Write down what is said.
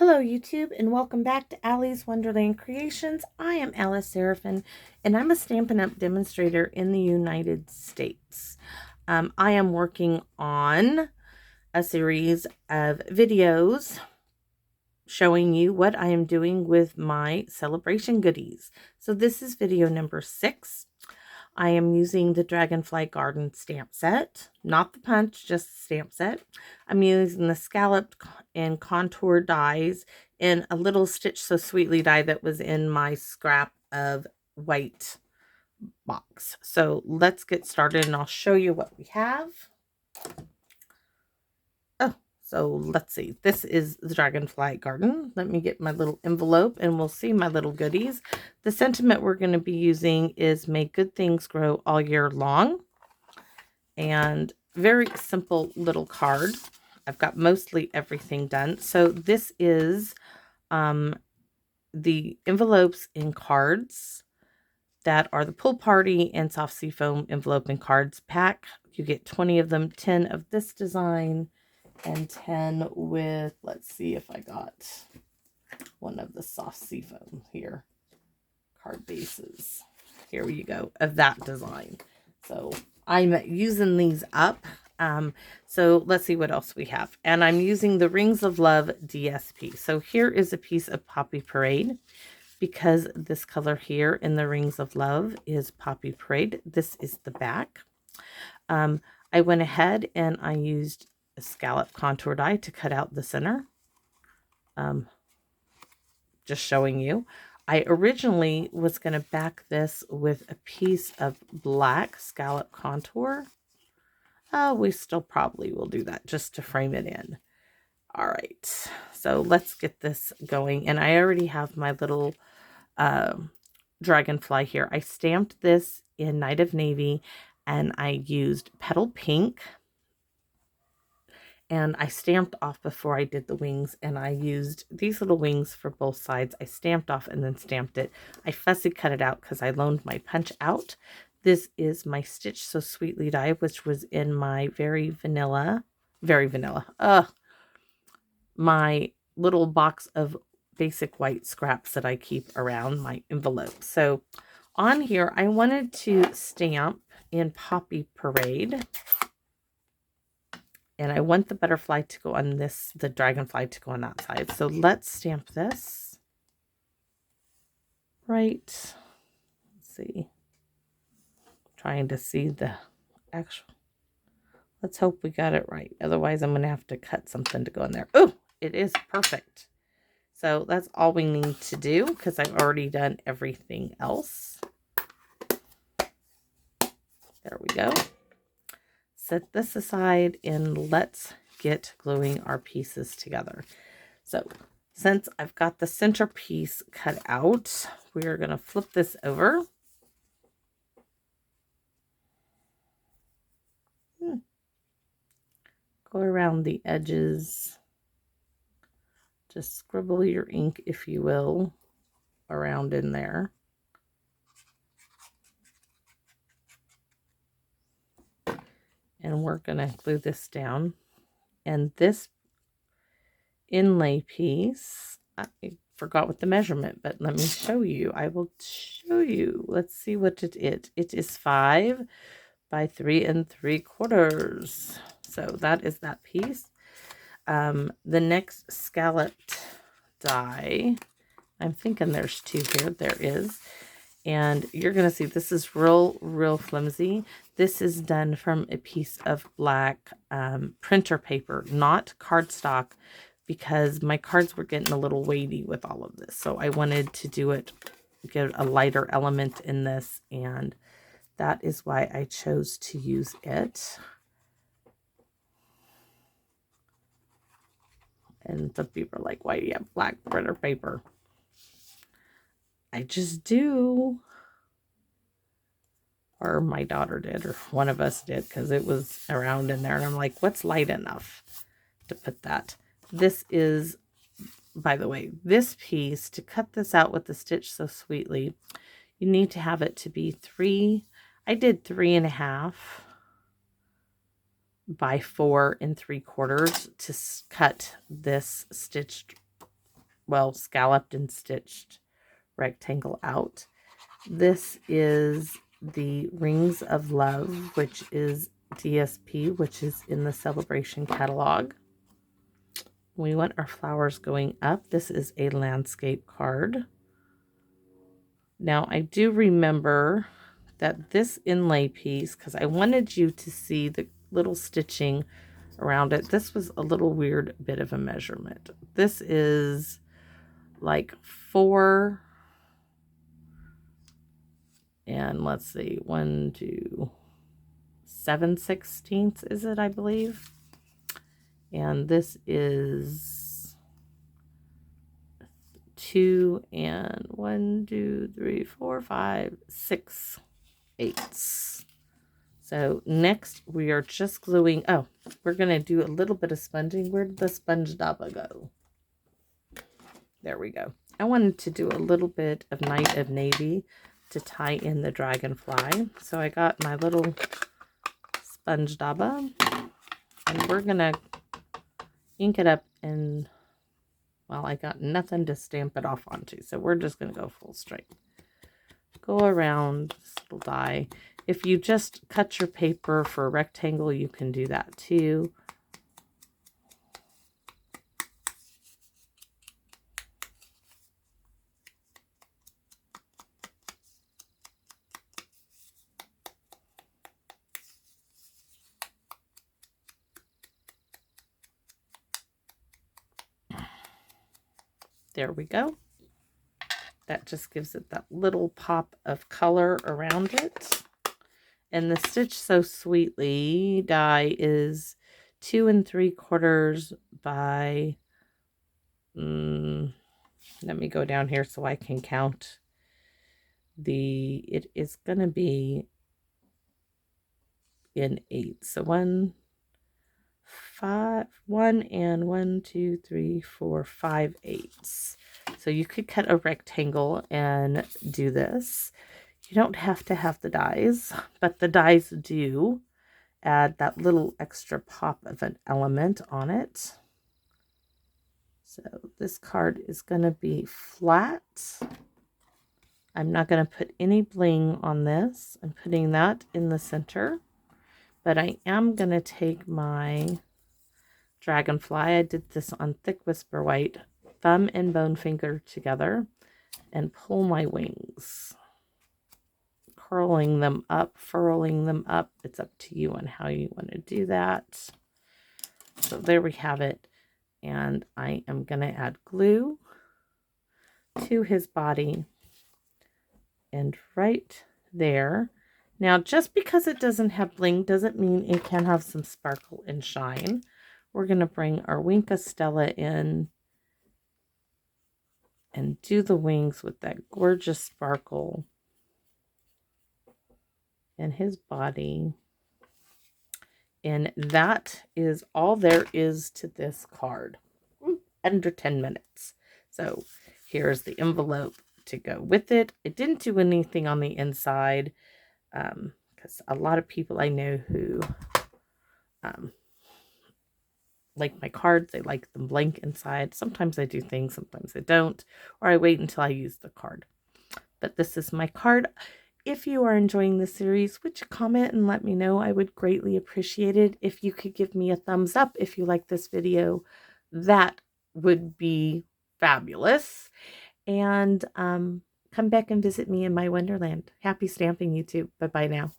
Hello YouTube and welcome back to Allie's Wonderland Creations. I am Alice Seraphin and I'm a Stampin' Up! Demonstrator in the United States. I am working on a series of videos showing you what I am doing with my celebration goodies. So this is video number 6. I am using the Dragonfly Garden stamp set, not the punch, just the stamp set. I'm using the scalloped and contour dies and a little Stitch So Sweetly die that was in my scrap of white box. So let's get started and I'll show you what we have. So let's see, this is the Dragonfly Garden. Let me get my little envelope and we'll see my little goodies. The sentiment we're going to be using is "May good things grow all year long." And very simple little card. I've got mostly everything done. So this is the envelopes and cards that are the Pool Party and Soft Sea Foam envelope and cards pack. You get 20 of them, 10 of this design, and 10 with, let's see if I got one of the soft sea foam here, card bases. Here you go, of that design. So I'm using these up. So let's see what else we have. And I'm using the Rings of Love DSP. So here is a piece of Poppy Parade, because this color here in the Rings of Love is Poppy Parade. This is the back. I went ahead and I used a scallop contour die to cut out the center. Just showing you. I originally was going to back this with a piece of black scallop contour. We still probably will do that just to frame it in. All right, so let's get this going. And I already have my little dragonfly here. I stamped this in Night of Navy and I used Petal Pink. And I stamped off before I did the wings, and I used these little wings for both sides. I stamped off and then stamped it. I fussy cut it out because I loaned my punch out. This is my Stitch So Sweetly die, which was in my very vanilla, my little box of basic white scraps that I keep around my envelope. So on here, I wanted to stamp in Poppy Parade. And I want the butterfly to go on this, the dragonfly to go on that side. So let's stamp this. Right. Let's see. Trying to see the actual. Let's hope we got it right. Otherwise, I'm going to have to cut something to go in there. Oh, it is perfect. So that's all we need to do because I've already done everything else. There we go. Set this aside and let's get gluing our pieces together. So since I've got the center piece cut out, we're going to flip this over. Go around the edges. Just scribble your ink, if you will, around in there. And we're going to glue this down. And this inlay piece, I forgot what the measurement, but let me show you. I will show you. Let's see what it is. It is 5 by 3 3/4. So that is that piece. The next scalloped die, I'm thinking there's 2 here. There is. And you're going to see this is real flimsy. This is done from a piece of black printer paper, not cardstock, because my cards were getting a little weighty with all of this. So I wanted to do it, get a lighter element in this, and that is why I chose to use it. And some people are like, why do you have black printer paper? I just do. Or my daughter did, or one of us did, because it was around in there. And I'm like, what's light enough to put that? This is, by the way, this piece, to cut this out with the Stitch So Sweetly, you need to have it to be 3. I did 3.5 by 4 3/4 to cut this stitched well, scalloped and stitched rectangle out. This is the Rings of Love, which is DSP, which is in the Saleabration catalog. We want our flowers going up. This is a landscape card. Now, I do remember that this inlay piece, because I wanted you to see the little stitching around it, this was a little weird bit of a measurement. This is like 4, and let's see, 1, 2, 7/16 is it, I believe. And this is 2 and 1, 2, 3, 4, 5, 6 eighths. So next we are just gluing. Oh, we're going to do a little bit of sponging. Where did the sponge dabba go? There we go. I wanted to do a little bit of Night of Navy to tie in the dragonfly. So I got my little sponge dabba, and we're going to ink it up, and well, I got nothing to stamp it off onto, so we're just going to go full strength. Go around this little die. If you just cut your paper for a rectangle, you can do that too. There we go. That just gives it that little pop of color around it. And the Stitch So Sweetly die is 2 3/4 by, let me go down here so I can count. It is going to be in 8. So 1, 5, 1 and 1, 2, 3, 4, 5 eighths. So you could cut a rectangle and do this. You don't have to have the dies, but the dies do add that little extra pop of an element on it. So this card is going to be flat. I'm not going to put any bling on this. I'm putting that in the center, but I am going to take my dragonfly. I did this on thick whisper white, thumb and bone finger together, and pull my wings, curling them up, furling them up. It's up to you on how you want to do that. So there we have it. And I am going to add glue to his body and right there. Now, just because it doesn't have bling doesn't mean it can have some sparkle and shine. We're going to bring our Winka Stella in and do the wings with that gorgeous sparkle in his body. And that is all there is to this card. Under 10 minutes. So here's the envelope to go with it. I didn't do anything on the inside because a lot of people I know who like my cards, they like them blank inside. Sometimes I do things, sometimes I don't, or I wait until I use the card. But this is my card. If you are enjoying the series, would you comment and let me know? I would greatly appreciate it. If you could give me a thumbs up if you like this video, that would be fabulous. And come back and visit me in my wonderland. Happy stamping, YouTube. Bye-bye now.